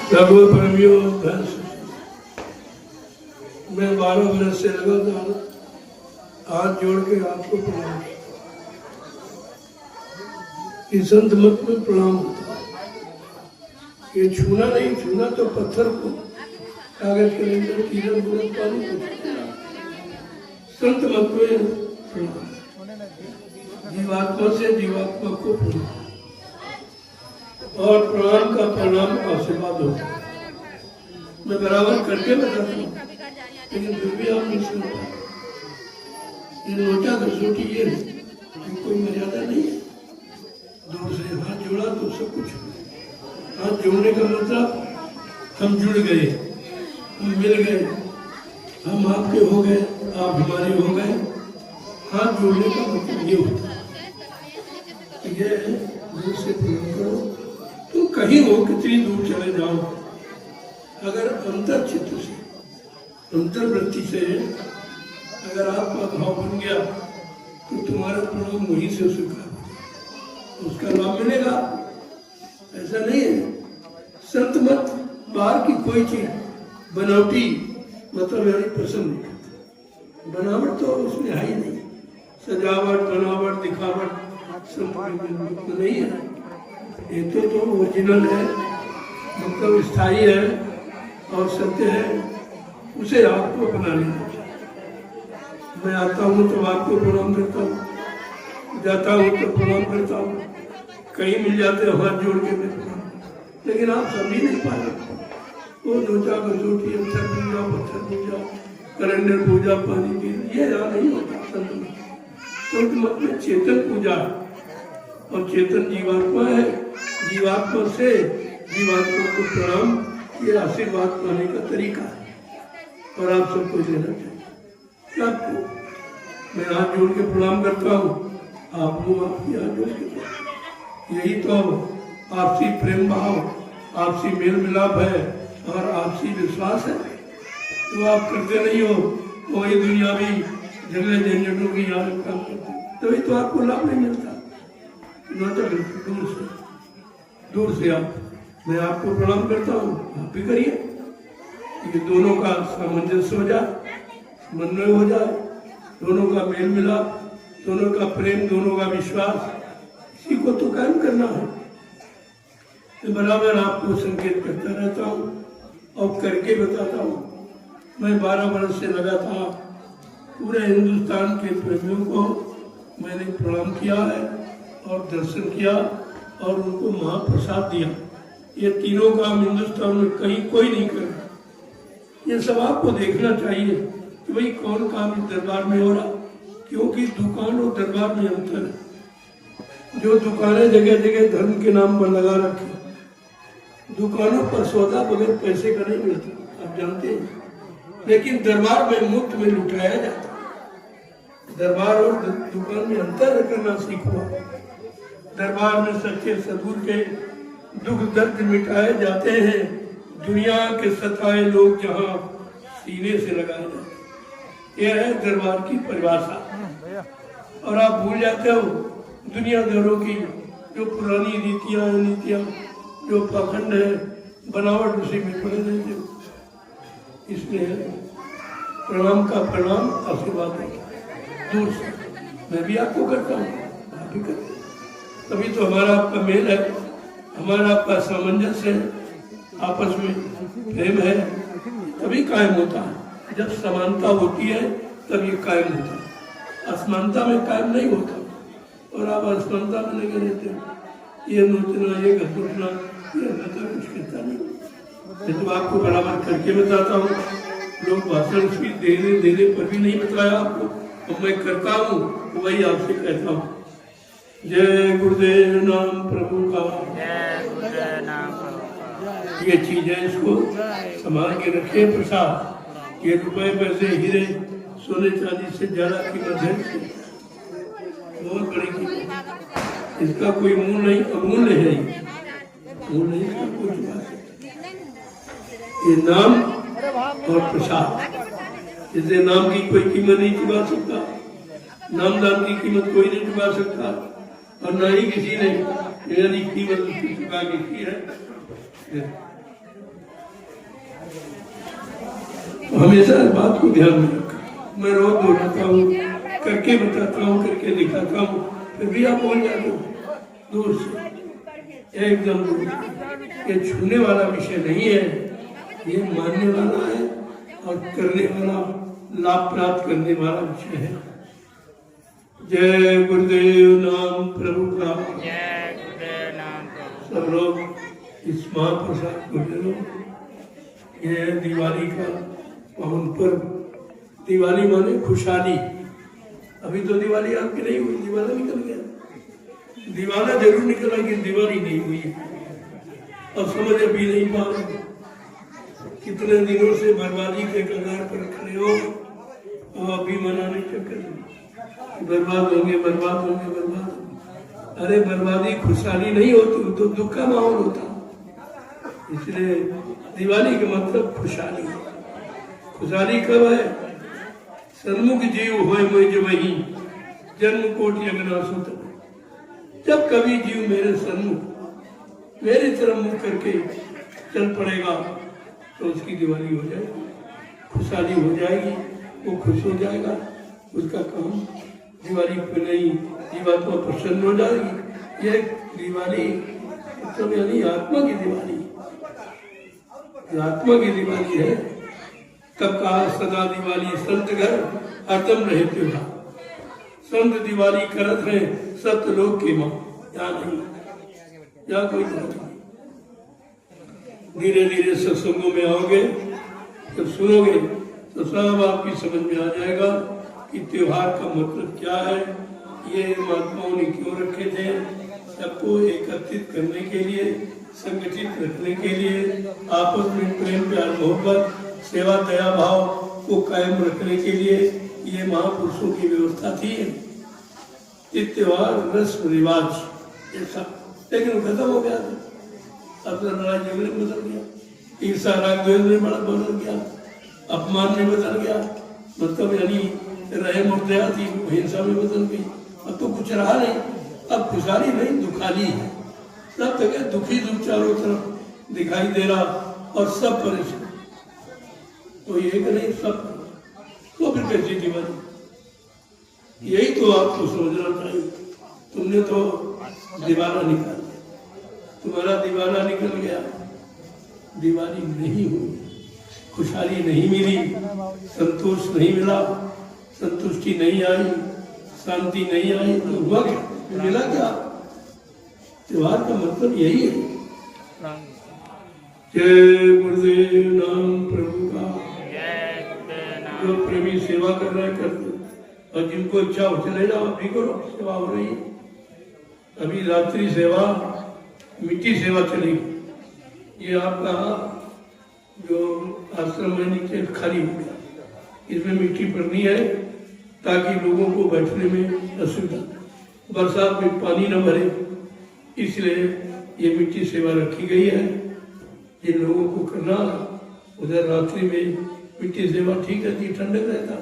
भगवत प्रेमियों, मैं 12 वर्ष से लगातार हाथ जोड़ के आपको प्रणाम, इस संत मत में प्रणाम होता है। ये छूना नहीं, छूना तो पत्थर को, कागज के अंदर कीड़ा बुरा पानी को, संत मत में प्रणाम, जीवात्मा से जीवात्मा को प्रणाम, और प्रणाम का परिणाम आशीर्वाद होता है। मैं बराबर करके बताता हूँ, लेकिन फिर भी आप नहीं सुनते। ये लोटा कसौटी ये कोई मर्यादा नहीं है। दूर से हाथ जोड़ा तो सब कुछ। हाथ जोड़ने का मतलब हम जुड़ गए, हम मिल गए, हम आपके हो गए, आप हमारे हो गए। हाथ जोड़ने का मतलब ये होता है। ये दूर से प्रणाम करो, तुम कहीं हो, कितनी दूर चले जाओ, अगर अंतर चित्त से, अंतर्वृत्ति से अगर आपका भाव बन गया तो तुम्हारा प्रणाम वहीं से स्वीकार हो, उसका लाभ मिलेगा। ऐसा नहीं है संत मत बाहर की कोई चीज बनावटी मतलब यानी पसंद नहीं करता। बनावट तो उसमें है ही नहीं, सजावट बनावट दिखावट संत नहीं है। ये तो ओरिजिनल है, मतलब स्थायी है और सत्य है, उसे आपको अपना लेना चाहिए। मैं आता हूँ तो आपको प्रणाम करता हूँ, जाता हूँ तो प्रणाम करता हूँ, कहीं मिल जाते हैं हाथ जोड़ के मैं प्रणाम, लेकिन आप समझ नहीं पा रहे। वो लोचा कसौटी, अक्षर पूजा, पत्थर पूजा, कैलेंडर पूजा, पानी की, ये यहाँ नहीं होता। संत मत में चेतन पूजा और चेतन जीवात्मा है, जीवात्मा से जीवात्मा को प्रणाम, ये आशीर्वाद पाने का तरीका है और आप सबको देना चाहिए। सबको मैं हाथ जोड़ के प्रणाम करता हूँ, आप लोग आपकी हाथ जोड़ के, यही तो आपसी प्रेम भाव, आपसी मेल मिलाप है और आपसी विश्वास है। तो आप करते नहीं हो, वही दुनियावी झगड़े झंझटों की याद काम करते, तभी तो आपको लाभ नहीं मिलता। दूर से आप, मैं आपको प्रणाम करता हूँ, आप भी करिए। ये दोनों का सामंजस्य हो जाए, समन्वय हो जाए, दोनों का मेल मिलाप, दोनों का प्रेम, दोनों का विश्वास, इसी को तो कायम करना है। तो बराबर आपको संकेत करता रहता हूँ और करके बताता हूँ। मैं 12 वर्ष से लगातार पूरे हिंदुस्तान के प्रेमियों को मैंने प्रणाम किया है और दर्शन किया और उनको महाप्रसाद दिया। ये तीनों काम हिंदुस्तान में कहीं कोई नहीं कर रहा। ये सब आपको देखना चाहिए कि भाई कौन काम इस दरबार में हो रहा, क्योंकि दुकान और दरबार में अंतर है। जो दुकानें जगह जगह धर्म के नाम पर लगा रखे, दुकानों पर सौदा बगैर पैसे का नहीं मिलता, आप जानते हैं, लेकिन दरबार में मुफ्त में लुटाया जाता है। दरबार और दुकान में अंतर करना सीखो। दरबार में सच्चे सदगुरु के दुख दर्द मिटाए जाते हैं, दुनिया के सताए लोग जहाँ सीने से लगाए जाते। यह है दरबार की परिभाषा। और आप भूल जाते हो दुनियादारों की जो पुरानी नीतियाँ जो पाखंड है, बनावट उसी में पड़े रहते हो। इसलिए प्रणाम का प्रणाम आशीर्वाद है। दूर से मैं भी आपको करता हूँ, आप भी करते, तभी तो हमारा आपका मेल है, हमारा आपका सामंजस्य है, आपस में प्रेम है, तभी कायम होता है। जब समानता होती है तब ये कायम होता है, असमानता में कायम नहीं होता। और आप असमानता में नहीं रहते, ये नोचना, ये घसुटना, ये तो कुछ कहता नहीं। मैं तो आपको बराबर करके बताता हूँ। लोग भाषण देने पर भी नहीं बताया आपको, और मैं करता हूँ वही आपसे कहता हूँ। जय गुरुदेव नाम प्रभु का, ये चीज है, इसको संभाल के रखे प्रसाद। ये रुपए पैसे हीरे सोने चांदी से ज्यादा कीमत है, बहुत बड़ी कीमत। इसका कोई मूल नहीं, अमूल्य है, मूल नहीं इसका कोई बात है। ये नाम और प्रसाद, इसे नाम की कोई कीमत नहीं चुका सकता, नामदान की कीमत कोई नहीं चुका सकता, और न ही किसी ने यदि कीमत उसकी चुका के की है। हमेशा इस बात को ध्यान में रखा। मैं रोज दोहराता हूँ, करके बताता हूँ, करके दिखाता हूँ, फिर भी आप बोल जाते हो दूर से, एकदम दूर। ये छूने वाला विषय नहीं है, ये मानने वाला है और करने वाला, लाभ प्राप्त करने वाला विषय है। जय गुरुदेव नाम प्रभु का। सब लोग इस महाप्रसाद को ले लो। ये दिवाली का पावन पर्व। दिवाली माने खुशहाली। अभी तो दिवाली आपकी नहीं हुई, दिवाला निकल गया। दिवाला जरूर निकला कि दिवाली नहीं हुई और समझ अभी नहीं पा रहे। कितने दिनों से बर्बादी के कगार पर खड़े हो और अभी मनाने चक्कर बर्बाद होंगे, बर्बाद होंगे, बर्बाद होंगे। अरे बर्बादी खुशहाली नहीं होती, तो दुख का माहौल होता। इसलिए दिवाली का मतलब खुशहाली। खुशहाली कब है? सन्मुख जीव होए मुझ वही जन्म कोटि अगनासुत। जब कभी जीव मेरे सन्मुख मेरी तरफ मुख करके चल पड़ेगा तो उसकी दिवाली हो जाएगी, खुशहाली हो जाएगी, वो खुश हो जाएगा। उसका काम दिवाली पे नहीं, जीवात्मा प्रसन्न हो जाएगी। ये दिवाली तो यानी आत्मा की दिवाली, आत्मा की दिवाली है। तब कहा सदा दिवाली संत घर हरदम रहे त्योहार। संत दिवाली करत है सत्य लोग की माँ, या नहीं, या कोई नहीं। धीरे धीरे सत्संगों में आओगे, जब सुनोगे तो सब आपकी समझ में आ जाएगा कि त्योहार का मतलब क्या है। ये महात्माओं ने क्यों रखे थे? सबको एकत्रित करने के लिए, संगठित रखने के लिए, आपस में प्रेम प्यार मोहब्बत सेवा दया भाव को कायम रखने के लिए ये महापुरुषों की व्यवस्था थी। ये त्योहार रस्म रिवाज ऐसा, लेकिन खत्म हो गया था। अपना लड़ाई झगड़े में बदल गया, ईर्षा राग द्वेष में बड़ा बदल गया, अपमान में बदल गया, मतलब यानी रहम और दया थी हिंसा में बदल गई। अब तो कुछ रहा नहीं, अब खुशहाली नहीं दुखाली है। सब जगह दुखी दुख चारों तरफ दिखाई दे रहा और सब परेशान। तो ये नहीं सब, तो फिर कैसी दिवाली? यही तो आपको समझना चाहिए। तुमने तो दिवाला निकाल दिया, तुम्हारा दिवाला निकल गया, दिवाली नहीं हुई, खुशहाली नहीं मिली, संतोष नहीं मिला, संतुष्टि नहीं आई, शांति नहीं आई, तो हुआ क्या? मिला क्या? त्योहार का मतलब यही है। जय गुरुदेव नाम प्रभु का। जो प्रेमी सेवा कर रहे हैं करते, और जिनको इच्छा हो चले जाओ, अभी करो, सेवा हो रही है। अभी रात्रि सेवा, मिट्टी सेवा चलेगी। ये आपका जो आश्रम है नीचे खाली हो गया, इसमें मिट्टी भरनी है ताकि लोगों को बैठने में असुविधा, बरसात में पानी न भरे, इसलिए ये मिट्टी सेवा रखी गई है। जिन लोगों को करना, उधर रात्रि में मिट्टी सेवा ठीक रहती, ठंडक रहता।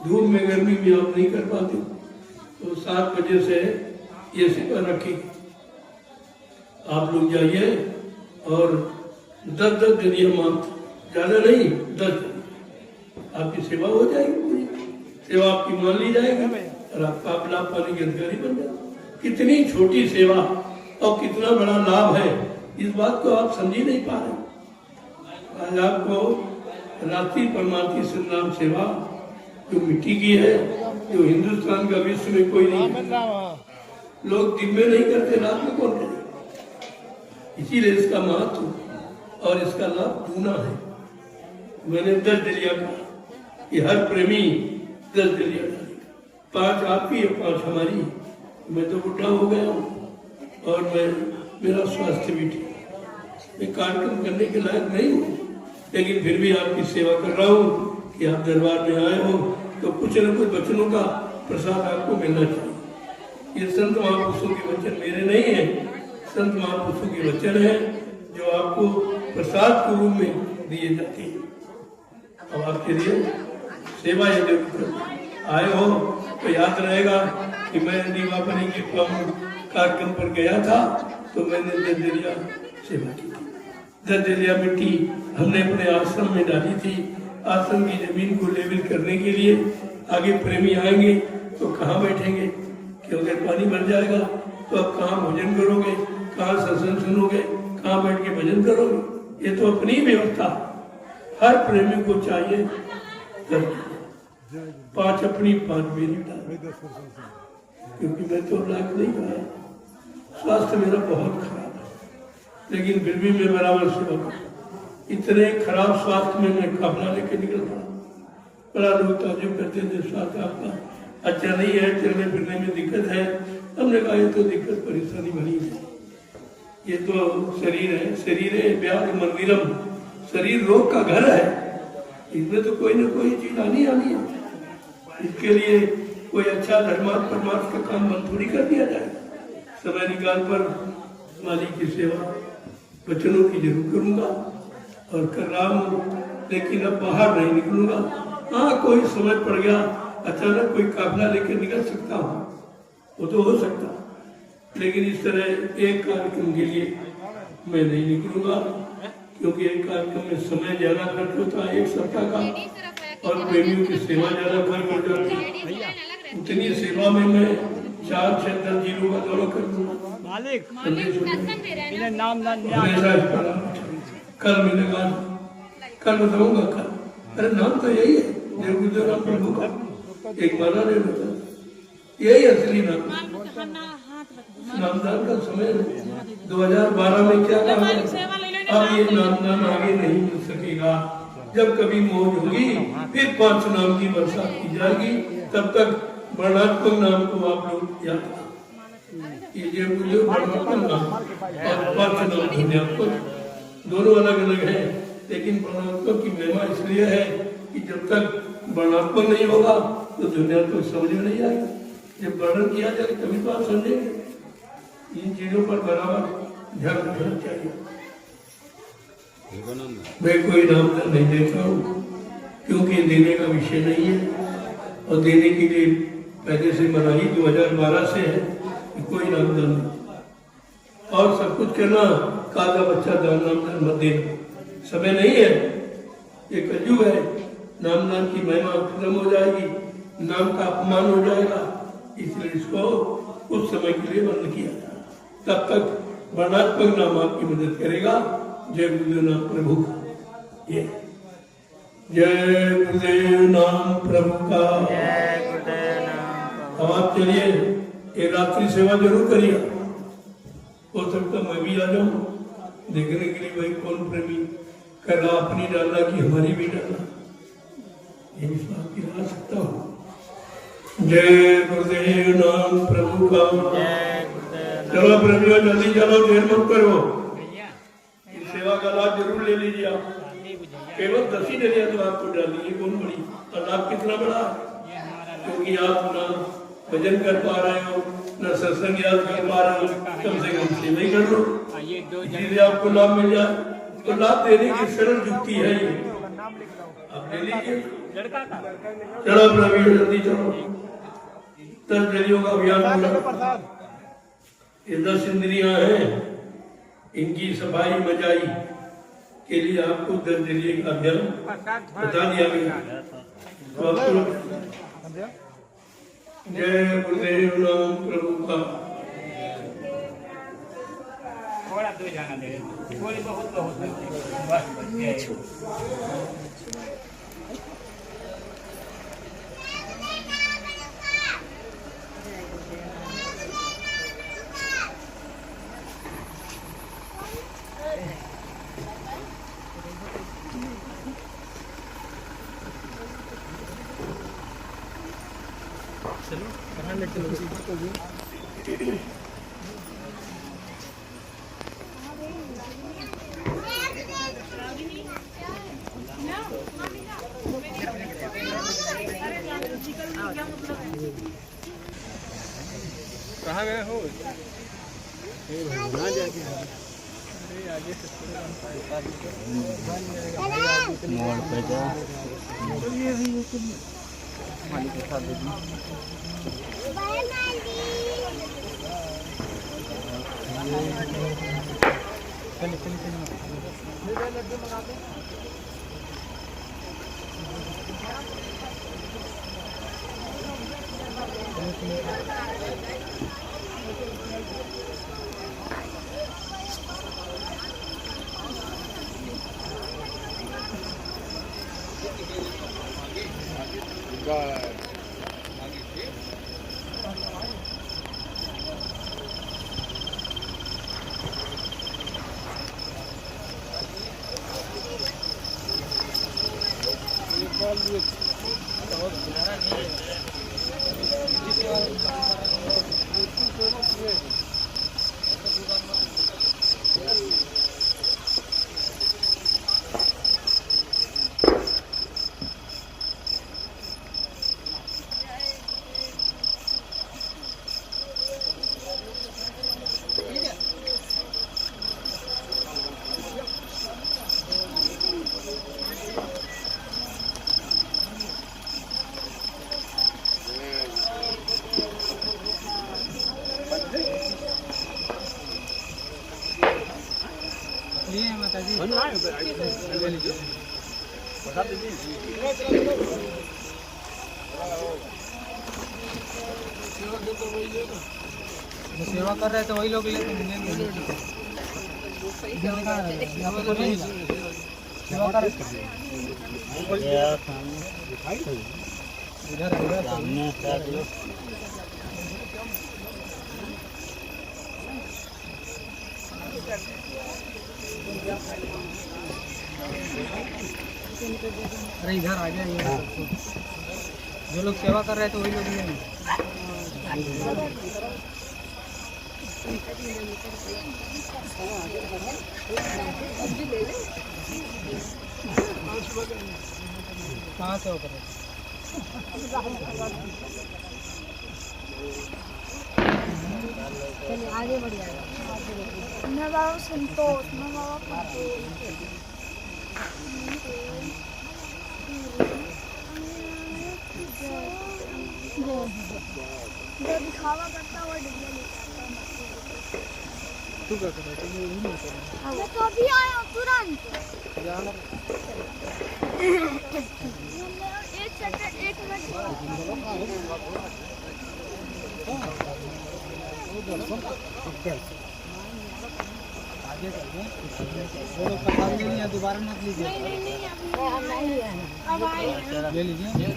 धूप में गर्मी में आप नहीं कर पाते, तो 7 बजे से ये सेवा रखी। आप लोग जाइए और 10-10 दिन मात्र, ज्यादा नहीं, 10 आपकी सेवा हो जाएगी पूरी। सेवा आपकी मान ली जाएगी और आपका आप लाभ पाने की अधिकारी बन जाए। कितनी छोटी सेवा और कितना बड़ा लाभ है, इस बात को आप समझ ही नहीं पा रहे। आज आपको रात्रि परमार्थी संग्राम सेवा जो मिट्टी की है, जो हिंदुस्तान का विश्व में कोई नहीं, लोग दिन में नहीं करते, रात में कौन करे? इसीलिए इसका महत्व और इसका लाभ दूना है। मैंने 10 डलिया कहा कि हर प्रेमी 10 डलिया डालेगा, 5 आपकी और 5 हमारी। मैं तो बुढ़ा हो गया हूँ और मेरा स्वास्थ्य भी ठीक, मैं कार्यक्रम करने के लायक नहीं हूँ, लेकिन फिर भी आपकी सेवा कर रहा हूँ कि आप दरबार में आए हो तो कुछ न कुछ वचनों का प्रसाद आपको मिलना चाहिए। ये संत महापुरुषों के वचन मेरे नहीं है, संत महापुरुषों के वचन है जो आपको प्रसाद के रूप में दिए जाते हैं। अब आपके लिए सेवा यदि आए हो तो याद रहेगा कि मैं दीवापनी के कार्यक्रम पर गया था तो मैंने 10 डलिया सेवा की। 10 डलिया मिट्टी हमने अपने आश्रम में डाली थी, आश्रम की जमीन को लेवल करने के लिए आगे प्रेमी आएंगे तो कहाँ बैठेंगे, क्योंकि पानी भर जाएगा तो अब कहाँ भोजन करोगे, कहाँ सत्संग सुनोगे, कहाँ बैठ के भजन करोगे। ये तो अपनी व्यवस्था हर प्रेमी को चाहिए। 5 अपनी 5 मेरी डाल, क्योंकि मैं तो लायक नहीं पाया, स्वास्थ्य मेरा बहुत खराब है, लेकिन फिर भी मैं बराबर सेवा करता। इतने खराब स्वास्थ्य में मैं काफला लेके निकल पड़ा। बड़ा लोग ताजुब करते थे, स्वास्थ्य आपका अच्छा नहीं है, चलने फिरने में दिक्कत है। हमने कहा ये तो दिक्कत परेशानी बनी है, ये तो शरीर है, शरीर व्याधि मंदिरम, शरीर रोग का घर है, इसमें तो कोई ना कोई चीज आनी आनी है। इसके लिए कोई अच्छा धर्मार्थ परमार्थ का काम बंद थोड़ी कर दिया जाए। समय निकाल पर मालिक की सेवा वचनों की जरूर करूंगा और कर रहा हूँ, लेकिन अब बाहर नहीं निकलूंगा। हाँ, कोई समय पड़ गया, अचानक कोई काफिला लेकर निकल सकता हूँ, वो तो हो सकता, लेकिन इस तरह एक कार्यक्रम के लिए मैं नहीं निकलूंगा, क्योंकि एक कार्यक्रम में समय ज्यादा खर्च होता है, 1 सप्ताह का, और प्रेमियों की सेवा ज्यादा खर्च हो जाती है। उतनी सेवा में मैं 4-6 10 जिलों का दौरा कर दूंगा। कल मिलेगा, कल बताऊंगा कल। अरे नाम तो यही है, देवगुरुदेव प्रभु का एक माला नहीं होता, यही असली नाम। नामदान का समय 2012 में क्या काम है, अब ये नामदान आगे नहीं मिल सकेगा। जब कभी मौज होगी फिर 5 नाम की बरसात की जाएगी, तब तक वर्णात्मक नाम को आप लोग याद रखें। ये जो वर्णात्मक नाम और 5 नाम धन्यात्मक दोनों अलग अलग है, लेकिन वर्णात्मक की महिमा इसलिए है कि जब तक वर्णात्मक नहीं होगा तो धन्यात्मक समझ में नहीं आएगा। जब वर्णन किया जाए तभी तो आप समझेंगे। इन चीजों पर बराबर ध्यान रखना चाहिए। मैं कोई नाम नहीं देता हूँ, क्योंकि देने का विषय नहीं है, और देने के लिए पहले से मनाही 2012 से है कि कोई नामदान नहीं, और सब कुछ कहना काला बच्चा दान नामदान मत देना, समय नहीं है, ये कलयुग है। नामदान की महिमा खत्म हो जाएगी, नाम का अपमान हो जाएगा, इसलिए इसको उस समय के लिए बंद किया। तब तक वर्णात्मक नाम आपकी मदद करेगा। जय गुरुदेव नाम प्रभु का। ये जय गुरुदेव नाम प्रभु का। अब आप चलिए, एक रात्रि सेवा जरूर करिए। हो सकता मैं भी आ जाऊं देखने के लिए, भाई कौन प्रेमी कर रहा, अपनी डालना की हमारी भी डालना, ये विश्वास की ला सकता हूँ। जय गुरुदेव नाम प्रभु का। चलो प्रेमियों जल्दी चलो, देर मत करो, इस सेवा का लाभ जरूर ले लीजिए। आप केवल 10 ही दे दिया तो आपको डाल दीजिए, कौन बड़ी, और लाभ कितना बड़ा, क्योंकि आप ना भजन कर पा रहे हो, न सत्संग याद कर पा रहे हो, कम से कम सेवा ही कर लो, इसलिए आपको लाभ मिल जाए। तो लाभ देने की सरल युक्ति है ये, आप ले लीजिए। चलो प्रभु जल्दी चलो, 10 जलियों का अभियान पूरा। ये 10 इंद्रियां हैं, इनकी सफाई मचाई के लिए आपको 10 जलिये का अभियान बता दिया गया। तो जय गुरुदेव नाम प्रभु का। थोड़ा दूर जाना दे, थोड़ी बहुत कहाँ गए हो? मोड़ पे जा मालिक के साथ सेवा कर रहे हैं तो वही लोग लेते हैं। सेवा कर सामने अरे इधर आ गया ये जो लोग सेवा कर रहे हैं तो वही लोग लेंगे। कहाँ से होकर आगे बढ़ जाएगा। मैं बाबा संतोष, मैं बाबा जो दिखावा करता हुआ डिग्री लेता तू क्या कर रहा है? मैं तो अभी आया तुरंत। एक सेकंड, एक मिनट। आगे वो लोग का नहीं है, दोबारा मत लीजिए। नहीं अब आए ले लीजिए।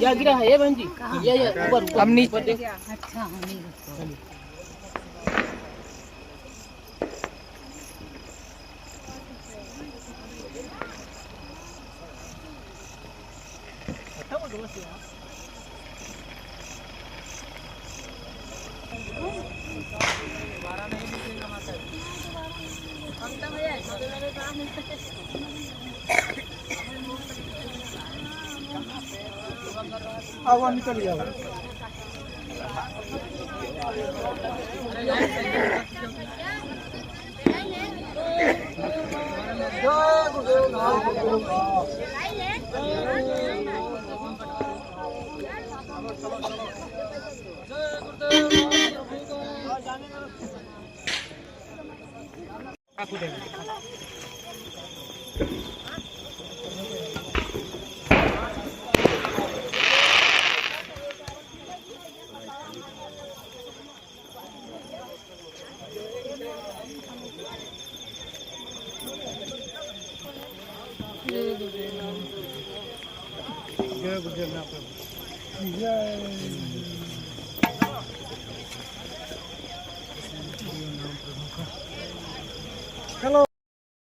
या गिरा है ये बहन जी, ये ऊपर ऊपर नीचे। अच्छा आवा निकल गया। जय गुरुदेव।